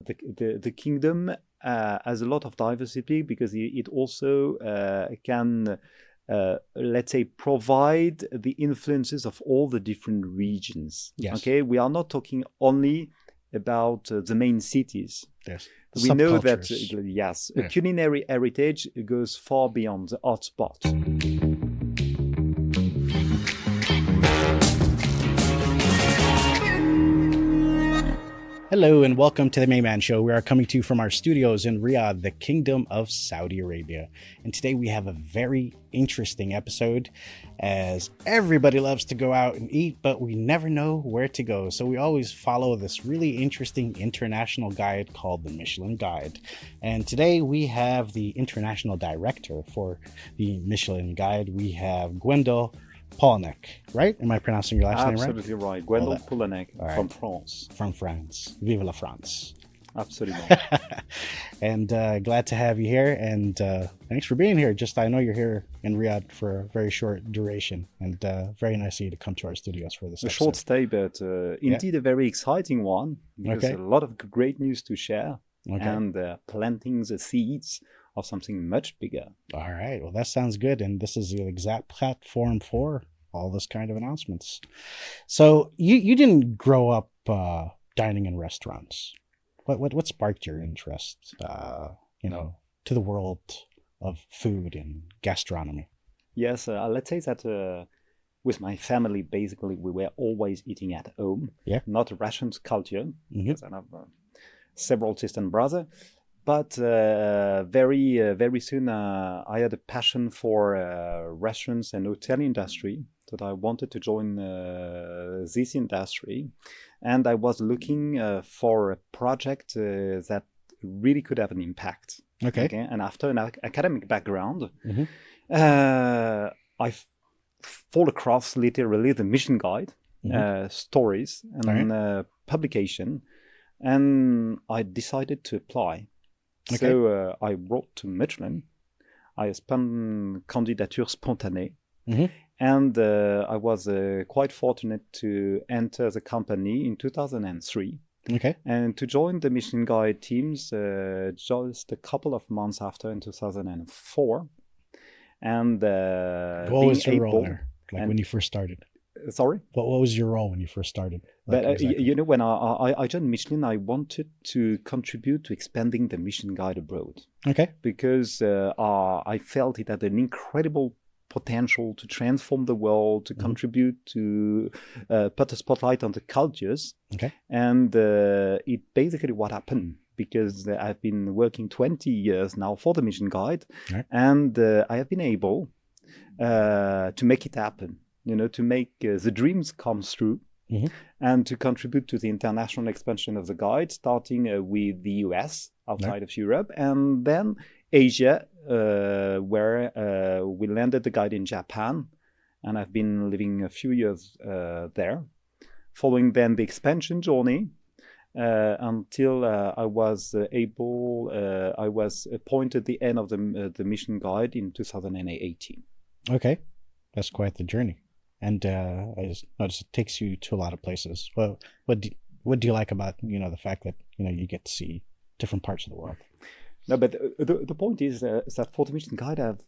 the kingdom has a lot of diversity because it also can, let's say, provide the influences of all the different regions. Yes. Okay, we are not talking only about the main cities. Yes. We know that, Subcultures. yes, Yeah. culinary heritage goes far beyond the hotspot. Hello and welcome to the Mayman Show. We are coming to you from our studios in Riyadh, the Kingdom of Saudi Arabia. And today we have a very interesting episode, as everybody loves to go out and eat, but we never know where to go. So we always follow this really interesting international guide called the Michelin Guide. And today we have the international director for the Michelin Guide. We have Gwendal Poullennec, right? Am I pronouncing your last name right? Absolutely right. Gwendal Poullennec from right. France. From France. Vive la France. Absolutely. And glad to have you here. And thanks for being here. I know you're here in Riyadh for a very short duration. And very nice of you to come to our studios for this A episode. short stay, but indeed a very exciting one. Because Okay. a lot of great news to share. Okay. And planting the seeds of something much bigger. All right. Well, that sounds good. And this is the exact platform for all this kind of announcements. So you didn't grow up dining in restaurants. What sparked your interest, to the world of food and gastronomy? Yes, let's say that with my family, basically, we were always eating at home. Yeah. Not a rations culture, Mhm. because I have several sisters and brothers. But very soon, I had a passion for restaurants and hotel industry, that I wanted to join this industry. And I was looking for a project that really could have an impact. Okay. And after an academic background, Mhm. I fall across literally the Michelin Guide, stories and publication, and I decided to apply. Okay. So I wrote to Michelin. I spun candidature spontanée. Mhm. And I was quite fortunate to enter the company in 2003 Okay. and to join the Michelin Guide teams just a couple of months after in 2004. And What was your role there? When you first started? Sorry? What was your role when you first started? But exactly? when I joined Michelin, I wanted to contribute to expanding the Michelin Guide abroad. Okay. Because I felt it had an incredible potential to transform the world, to contribute to put a spotlight on the cultures. Okay. And it basically what happened, because I've been working 20 years now for the Michelin Guide, and I have been able to make it happen, to make the dreams come true. Mm-hmm. And to contribute to the international expansion of the guide, starting with the US, outside of Europe, and then Asia, where we landed the guide in Japan, and I've been living a few years there, following then the expansion journey until I was appointed the end of the Michelin Guide in 2018. Okay, that's quite the journey. And I just noticed it takes you to a lot of places. Well, what do you like about the fact that you get to see different parts of the world? No, but the point is that for the Michelin Guide, I've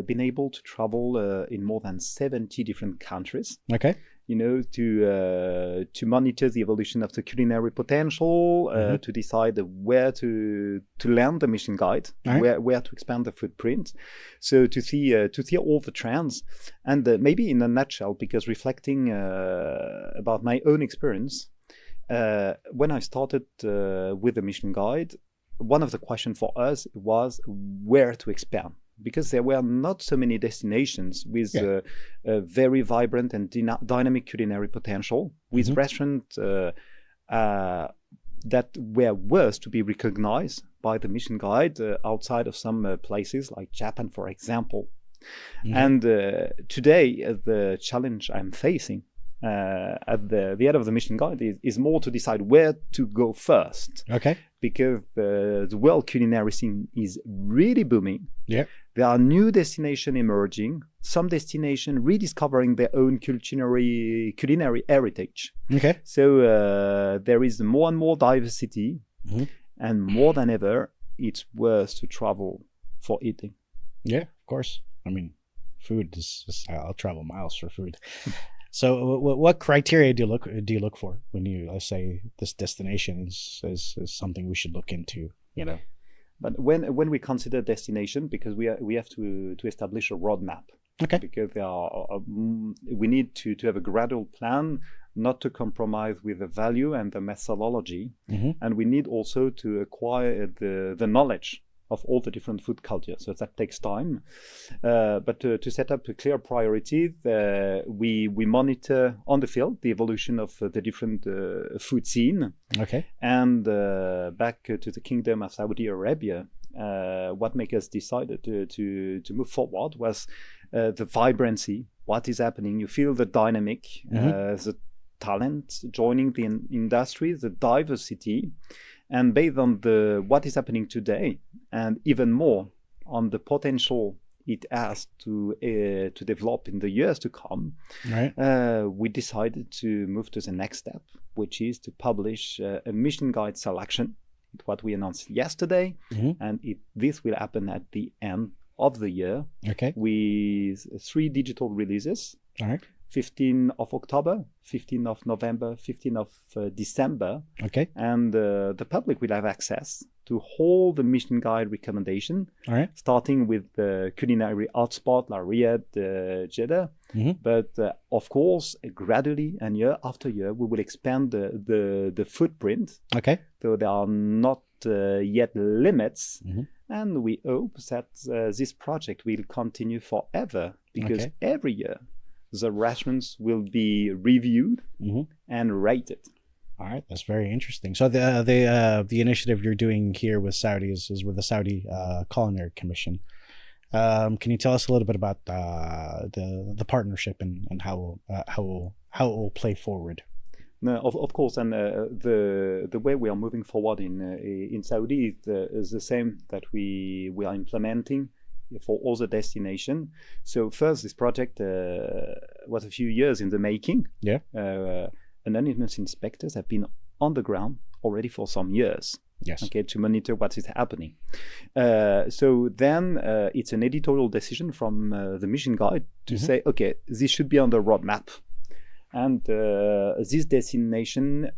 been able to travel in more than 70 different countries. Okay. To monitor the evolution of the culinary potential, to decide where to land the Michelin Guide, where to expand the footprint. So to see all the trends, and maybe in a nutshell, because reflecting about my own experience, when I started with the Michelin Guide, one of the questions for us was where to expand. Because there were not so many destinations with a very vibrant and dynamic culinary potential, with restaurants that were worth to be recognized by the Michelin Guide outside of some places like Japan, for example. And today, the challenge I'm facing at the end of the Michelin Guide is more to decide where to go first. Okay. Because the world culinary scene is really booming. Yeah. There are new destinations emerging, some destinations rediscovering their own culinary heritage. Okay. So there is more and more diversity. and more than ever, it's worth to travel for eating. Yeah, of course. I mean, food is I'll travel miles for food. So, what criteria do you look for when you say this destination is something we should look into? But when we consider destination, because we have to establish a roadmap. Okay. Because we need to have a gradual plan, not to compromise with the value and the methodology, and we need also to acquire the knowledge of all the different food cultures. So that takes time. But to set up a clear priority, we monitor on the field the evolution of the different food scene. Okay. And back to the Kingdom of Saudi Arabia, what made us decide to move forward was the vibrancy, what is happening. You feel the dynamic, the talent joining the industry, the diversity. And based on what is happening today, and even more on the potential it has to develop in the years to come, right. We decided to move to the next step, which is to publish a Michelin guide selection, what we announced yesterday, and this will happen at the end of the year, okay, with 3 digital releases. All right. 15th of October, 15th of November, 15th of December. Okay. And the public will have access to all the Michelin guide recommendation, all right, starting with the culinary hotspot like Riyadh, Jeddah. But of course, gradually and year after year, we will expand the footprint. Okay. So there are not yet limits. And we hope that this project will continue forever, because every year the rations will be reviewed and rated. All right, that's very interesting. So the initiative you're doing here with Saudi is with the Saudi Culinary Commission. Can you tell us a little bit about the partnership and how it will play forward? No, of course, and the way we are moving forward in Saudi is the same that we are implementing for all the destination. So first, this project was a few years in the making. Yeah. Anonymous inspectors have been on the ground already for some years. Yes. Okay, to monitor what is happening. So then it's an editorial decision from the Michelin Guide to say, okay, this should be on the roadmap. And this destination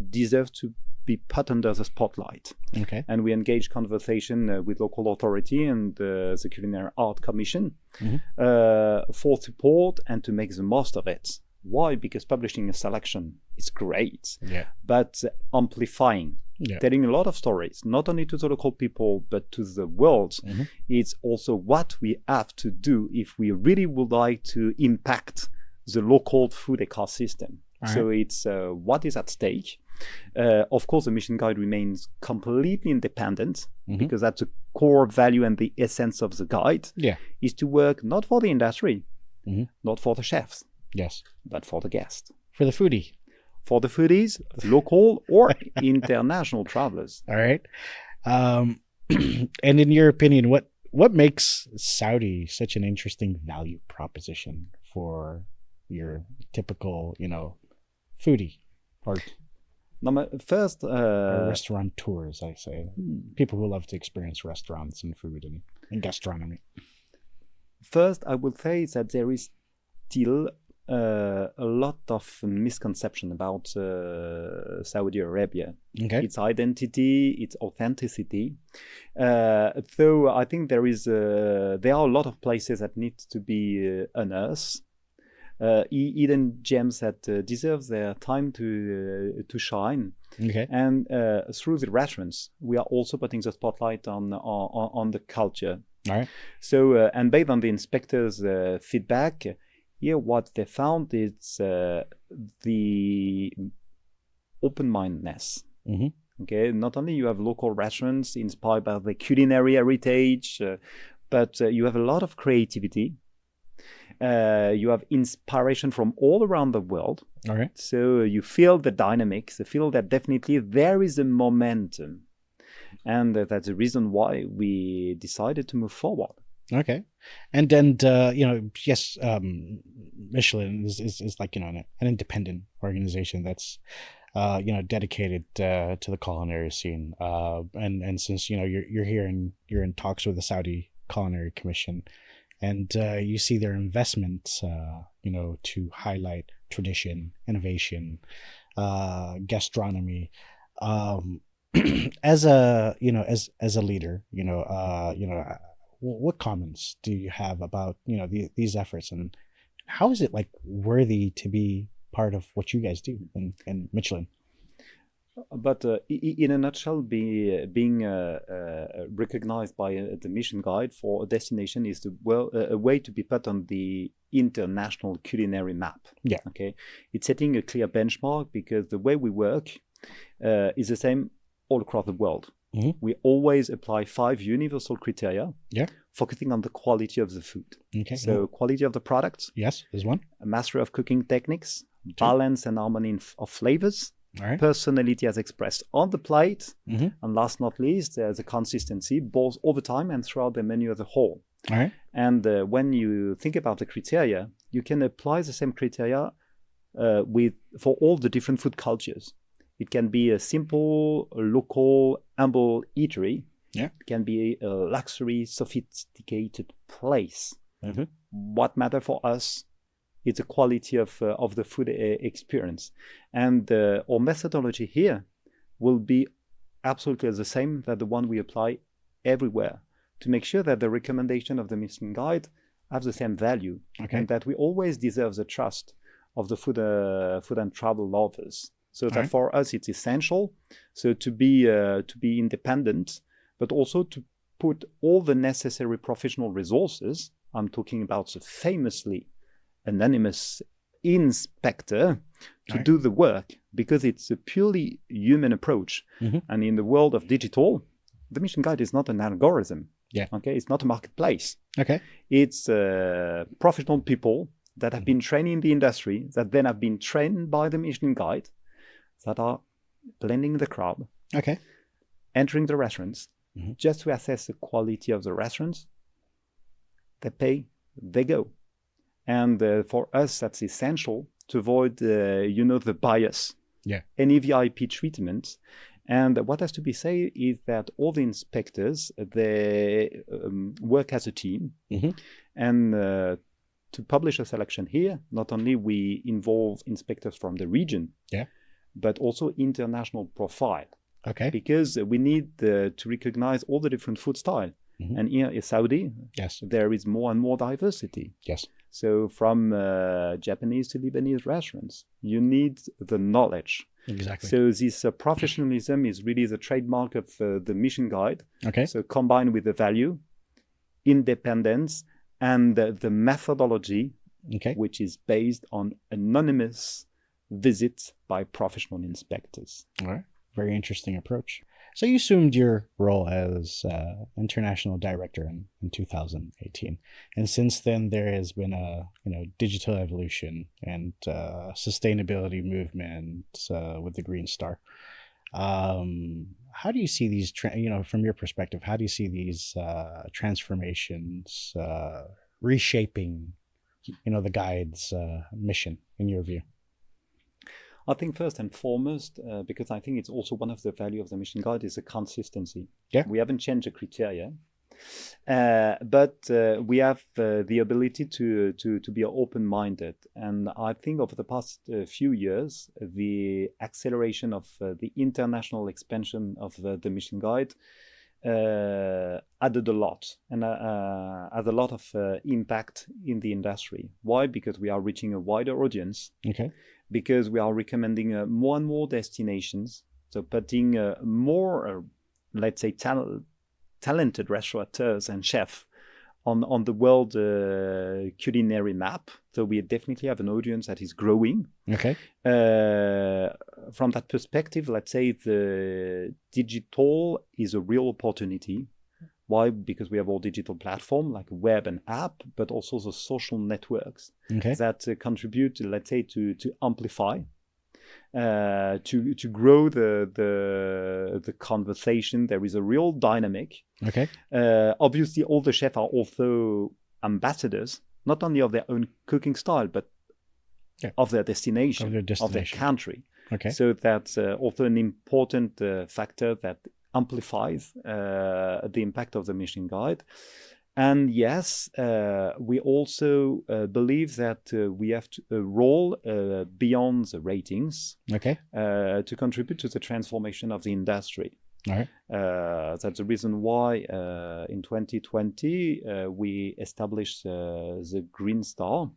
deserves to be put under the spotlight. Okay. And we engage conversation with local authority and the Culinary Art Commission for support and to make the most of it. Why? Because publishing a selection is great, but amplifying, telling a lot of stories, not only to the local people, but to the world, it's also what we have to do if we really would like to impact the local food ecosystem. Right. So it's what is at stake. Of course, the Michelin Guide remains completely independent because that's a core value and the essence of the guide is to work not for the industry, not for the chefs, but for the guest. For the foodie. For the foodies, local or international travelers. All right. And in your opinion, what makes Saudi such an interesting value proposition for your typical, foodie or first or restaurateurs, I say, people who love to experience restaurants and food and gastronomy? First, I would say that there is still a lot of misconception about Saudi Arabia. Okay. Its identity, its authenticity. So I think there are a lot of places that need to be unearthed. Hidden gems that deserve their time to shine. Okay. And through the restaurants, we are also putting the spotlight on the culture. All right. So and based on the inspectors' feedback, here what they found is the open-mindedness. Okay, not only you have local restaurants inspired by the culinary heritage, but you have a lot of creativity. You have inspiration from all around the world. All right. So you feel the dynamics, you feel that definitely there is a momentum. And that's the reason why we decided to move forward. Okay. And then, yes, Michelin is like, an independent organization that's dedicated to the culinary scene. And since you're here and you're in talks with the Saudi Culinary Commission, and you see their investments, to highlight tradition, innovation, gastronomy. As a leader, what comments do you have about these efforts, and how is it like worthy to be part of what you guys do in Michelin? But in a nutshell, being recognized by the Michelin Guide for a destination is a way to be put on the international culinary map. Yeah. Okay. It's setting a clear benchmark because the way we work is the same all across the world. Mm-hmm. We always apply 5 universal criteria. Yeah. Focusing on the quality of the food. Okay. So quality of the products. Yes, there's one. A mastery of cooking techniques, balance and harmony of flavors. All right. Personality as expressed on the plate, mm-hmm. and last not least, there's a consistency both over time and throughout the menu as a whole. All right. And when you think about the criteria, you can apply the same criteria for all the different food cultures. It can be a simple, local, humble eatery. Yeah. It can be a luxury, sophisticated place. Mm-hmm. What matters for us is the quality of the food experience. And our methodology here will be absolutely the same that the one we apply everywhere to make sure that the recommendation of the Michelin Guide have the same value, okay. and that we always deserve the trust of the food and travel lovers. So that right. for us it's essential. So to be independent, but also to put all the necessary professional resources. I'm talking about the famously anonymous inspector to right. do the work, because it's a purely human approach. Mm-hmm. And in the world of digital, the Michelin Guide is not an algorithm. Yeah. Okay. It's not a marketplace. Okay. It's professional people that have been trained in the industry, that then have been trained by the Michelin Guide, that are blending the crowd. Okay. Entering the restaurants, mm-hmm. just to assess the quality of the restaurants. They pay, they go. And for us, that's essential to avoid, the bias. Yeah. Any VIP treatment. And what has to be said is that all the inspectors, they work as a team. Mm-hmm. And to publish a selection here, not only we involve inspectors from the region, yeah, but also international profile. Okay. Because we need to recognize all the different food style. Mm-hmm. And here in Saudi, yes, there is more and more diversity. Yes. So from Japanese to Lebanese restaurants, you need the knowledge. Exactly. So this professionalism is really the trademark of the Michelin Guide. Okay. So combined with the value, independence, and the methodology, okay, which is based on anonymous visits by professional inspectors. All right. Very interesting approach. So you assumed your role as international director in 2018, and since then there has been a digital evolution and sustainability movement with the Green Star. How do you see these? From your perspective, how do you see these transformations reshaping, the Guide's mission in your view? I think first and foremost, because I think it's also one of the value of the Michelin Guide, is the consistency. Yeah. We haven't changed the criteria, but we have the ability to be open-minded. And I think over the past few years, the acceleration of the international expansion of the Michelin Guide added a lot and had a lot of impact in the industry. Why? Because we are reaching a wider audience. Okay. Because we are recommending more and more destinations, so putting more, let's say, talented restaurateurs and chefs on the world culinary map. So we definitely have an audience that is growing. Okay. From that perspective, let's say the digital is a real opportunity. Why? Because we have all digital platform like web and app, but also the social networks that contribute, let's say, to amplify, to grow the conversation. There is a real dynamic. Okay. Obviously, all the chefs are also ambassadors, not only of their own cooking style, but of their destination, of their country. Okay. So that's also an important factor that amplifies the impact of the Michelin Guide. And yes, we also believe that we have a role beyond the ratings to contribute to the transformation of the industry. All right. That's the reason why in 2020 we established the Green Star,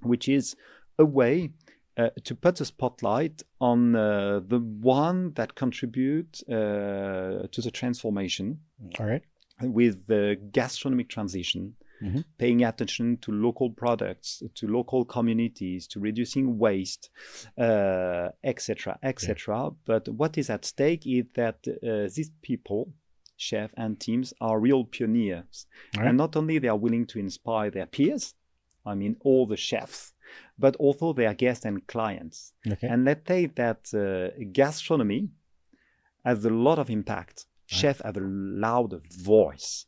which is a way to put a spotlight on the one that contribute to the transformation. All right. With the gastronomic transition, paying attention to local products, to local communities, to reducing waste, etc., etc. But what is at stake is that these people, chefs and teams, are real pioneers. Right. And not only they are willing to inspire their peers, I mean all the chefs, but also their guests and clients. And let's say that gastronomy has a lot of impact. Chefs have a loud voice,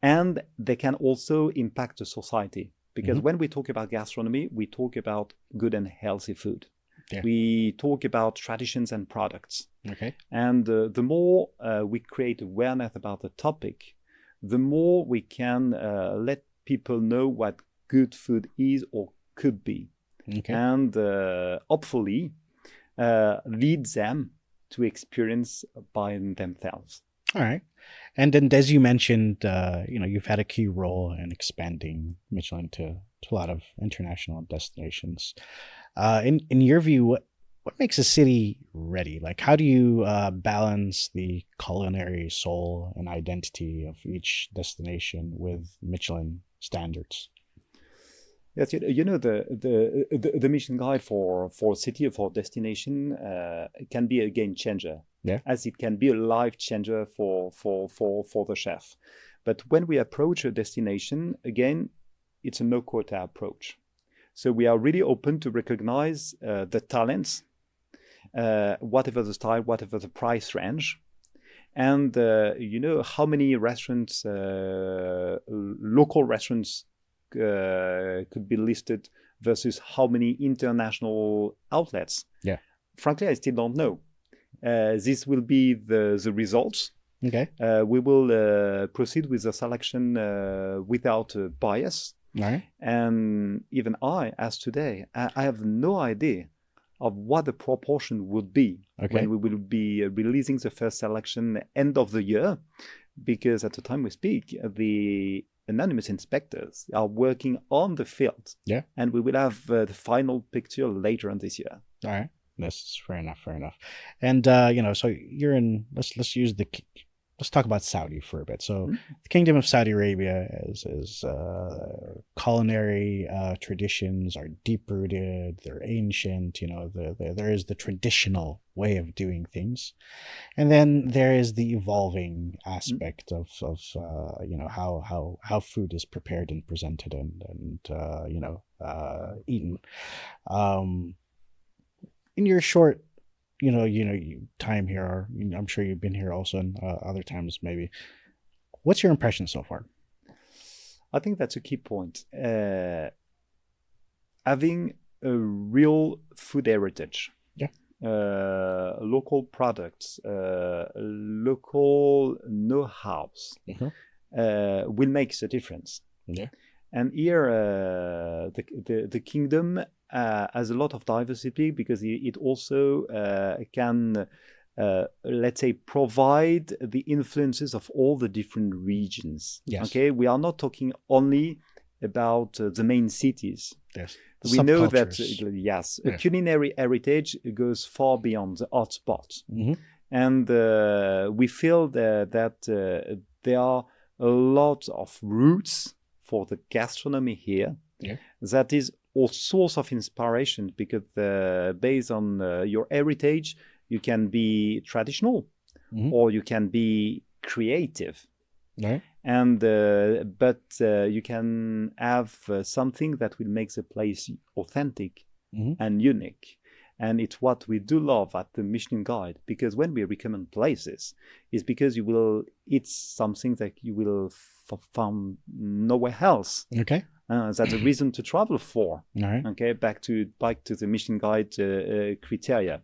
and they can also impact the society. Because when we talk about gastronomy, we talk about good and healthy food. We talk about traditions and products. And the more we create awareness about the topic, the more we can let people know what good food is or could be. And hopefully lead them to experience by themselves. All right. And then, as you mentioned, you've had a key role in expanding Michelin to a lot of international destinations. In your view, what makes a city ready? Like, how do you balance the culinary soul and identity of each destination with Michelin standards? Yes, the Michelin Guide for a city or for a destination can be a game changer, as it can be a life changer for the chef. But when we approach a destination, again, it's a no quota approach. So we are really open to recognize the talents, whatever the style, whatever the price range. And how many restaurants, local restaurants, could be listed versus how many international outlets. Frankly, I still don't know. This will be the results. We will proceed with the selection without bias. And even I, as today, I have no idea of what the proportion would be when we will be releasing the first selection end of the year, because at the time we speak, the anonymous inspectors are working on the field, and we will have the final picture later on this year. All right, that's fair enough. And so you're in. Let's talk about Saudi for a bit. So the Kingdom of Saudi Arabia is culinary traditions are deep rooted. They're ancient. There is the traditional way of doing things, and then there is the evolving aspect of how food is prepared and presented and eaten. In your short time here, I'm sure you've been here also in other times maybe. What's your impression so far? I think that's a key point. Having a real food heritage, local products, local know-hows will make the difference. And here, the kingdom has a lot of diversity because it also can, let's say, provide the influences of all the different regions. We are not talking only about the main cities. We know that a culinary heritage goes far beyond the hotspots, and we feel that there are a lot of roots for the gastronomy here. That is all source of inspiration, because based on your heritage, you can be traditional or you can be creative. And but you can have something that will make the place authentic and unique. And it's what we do love at the Michelin Guide, because when we recommend places, it's because you will eat something that you will find nowhere else. That's a reason to travel for. All right. Okay, back to the Michelin Guide criteria,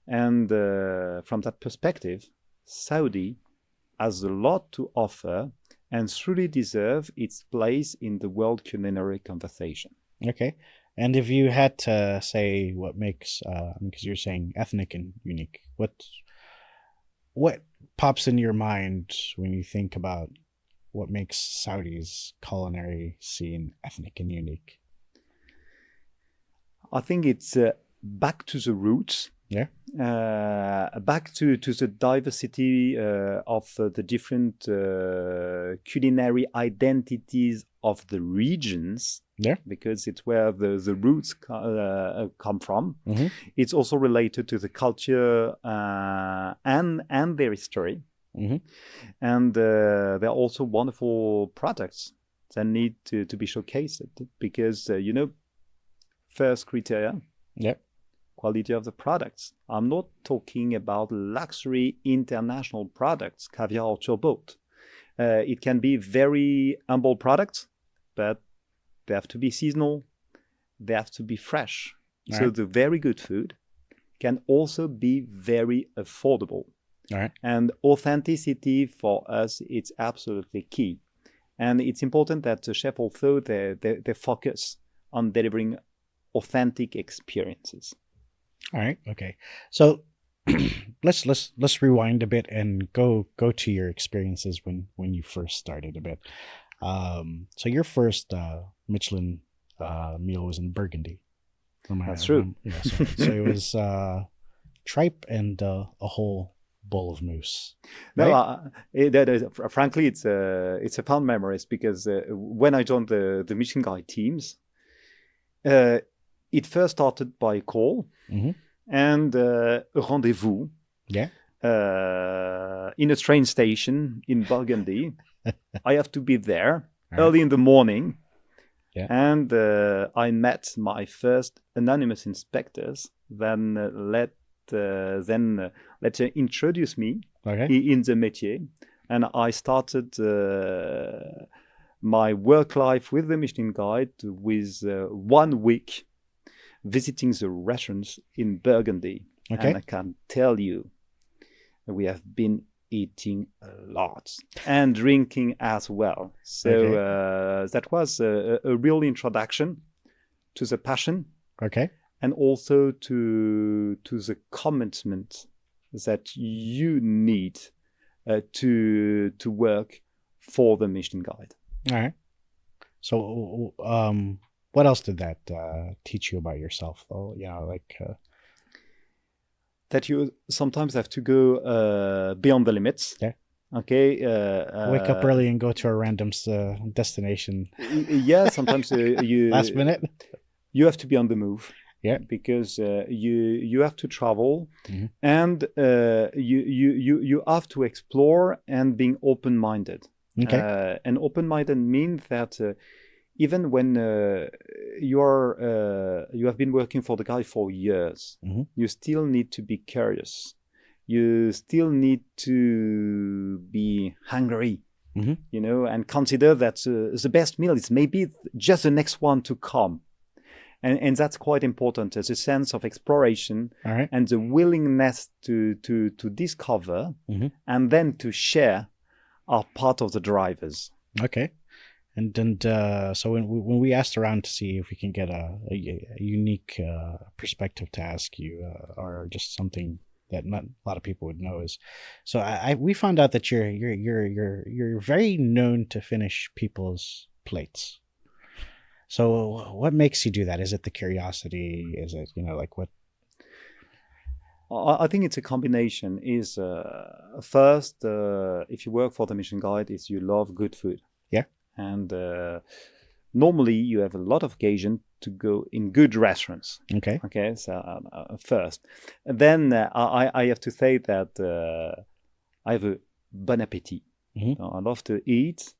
and from that perspective, Saudi has a lot to offer and truly deserve its place in the world culinary conversation. Okay. And if you had to say what makes, because you're saying ethnic and unique, what pops in your mind when you think about what makes Saudi's culinary scene ethnic and unique? I think it's back to the roots. Yeah. Back to the diversity of the different culinary identities of the regions. Yeah. Because it's where the roots come from. Mm-hmm. It's also related to the culture and their history. Mm-hmm. And there are also wonderful products that need to be showcased because, first criteria, quality of the products. I'm not talking about luxury international products, caviar or turbot. It can be very humble products, but they have to be seasonal. They have to be fresh. All so right. the very good food can also be very affordable. All right. And authenticity for us, it's absolutely key. And it's important that the chef also, they focus on delivering authentic experiences. All right. Okay. So let's rewind a bit and go to your experiences when you first started a bit. So your first Michelin meal was in Burgundy. That's true. Yeah, so it was tripe and a whole bowl of mousse. Right? No, frankly, it's a fun memories because when I joined the Michelin Guide teams, it first started by a call and a rendezvous. Yeah. In a train station in Burgundy. I have to be there early in the morning. Yeah. And I met my first anonymous inspectors. Then let's introduce me in the métier. And I started my work life with the Michelin Guide with 1 week visiting the restaurants in Burgundy. Okay. And I can tell you, we have been eating a lot and drinking as well. So that was a real introduction to the passion. Okay. And also to the commitment that you need to work for the Michelin Guide. All right. So, what else did that teach you about yourself, though? That you sometimes have to go beyond the limits. Yeah. Okay. Wake up early and go to a random destination. Yeah. Sometimes you last minute. You have to be on the move. Yeah. Because you have to travel, and you have to explore and being open-minded. Okay. And open-minded means that even when you have been working for the guy for years, you still need to be curious. You still need to be hungry, and consider that the best meal is maybe just the next one to come. And that's quite important as a sense of exploration and the willingness to discover and then to share are part of the drivers. Okay. And so when we asked around to see if we can get a unique perspective to ask you, or just something that not a lot of people would know is, so we found out that you're very known to finish people's plates. So what makes you do that? Is it the curiosity? Is it what? I think it's a combination. Is first, if you work for the Michelin Guide, is you love good food. Yeah. And normally you have a lot of occasion to go in good restaurants. Okay. Okay. So first, and then I have to say that I have a bon appetit. I love to eat,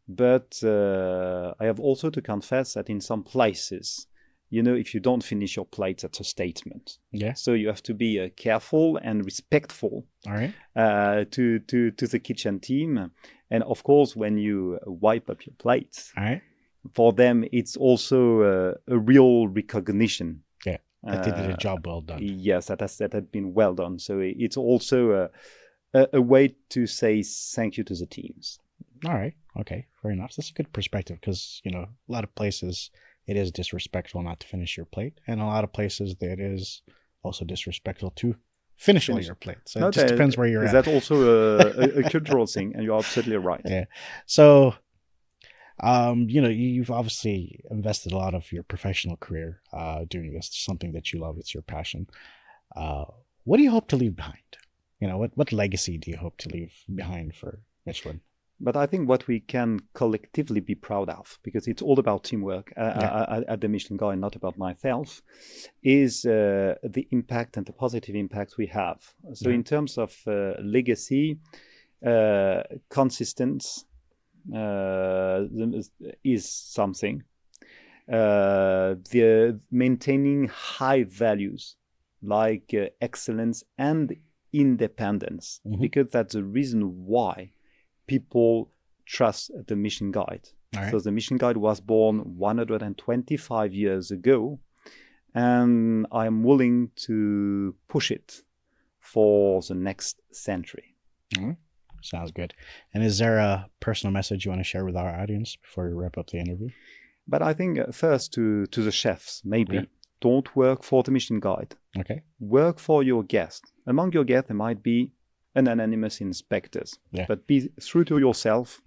but I have also to confess that in some places, if you don't finish your plate, that's a statement. Yeah. So you have to be careful and respectful. All right. To the kitchen team. And of course, when you wipe up your plates, all right, for them, it's also a real recognition. Yeah, that they did a job well done. Yes, that had been well done. So it's also a way to say thank you to the teams. All right. Okay. Fair enough. That's a good perspective because, a lot of places it is disrespectful not to finish your plate. And a lot of places it is also disrespectful to finish all your plate. So it just depends where you're at. That's also a cultural thing, and you're absolutely right. Yeah. So, you've obviously invested a lot of your professional career doing this, something that you love. It's your passion. What do you hope to leave behind? What legacy do you hope to leave behind for Michelin? But I think what we can collectively be proud of, because it's all about teamwork at the Michelin Guide, not about myself, is the impact and the positive impact we have. So in terms of legacy, consistency is something. The maintaining high values like excellence and independence, because that's the reason why people trust the Michelin Guide. Right. So the Michelin Guide was born 125 years ago, and I'm willing to push it for the next century. Sounds good. And is there a personal message you want to share with our audience before we wrap up the interview? But I think first to the chefs, maybe, don't work for the Michelin Guide. Okay. Work for your guests. Among your guests, there might be anonymous inspectors, but be true to yourself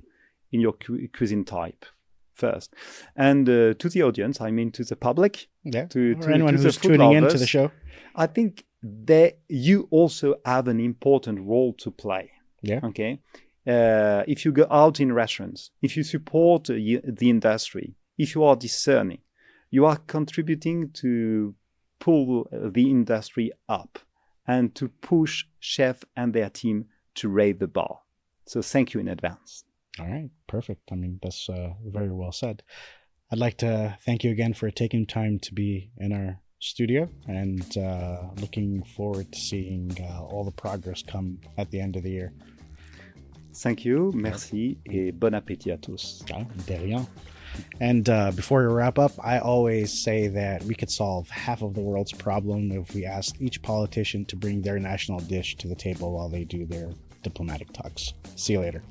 in your cuisine type first. And to the audience, I mean to the public, to anyone who's tuning into the show, I think that you also have an important role to play. Okay. If you go out in restaurants, if you support the industry, if you are discerning, you are contributing to pull the industry up and to push chef and their team to raise the bar. So thank you in advance. All right, perfect. I mean, that's very well said. I'd like to thank you again for taking time to be in our studio, and looking forward to seeing all the progress come at the end of the year. Thank you, merci, et bon appétit à tous. De rien. And before we wrap up, I always say that we could solve half of the world's problem if we asked each politician to bring their national dish to the table while they do their diplomatic talks. See you later.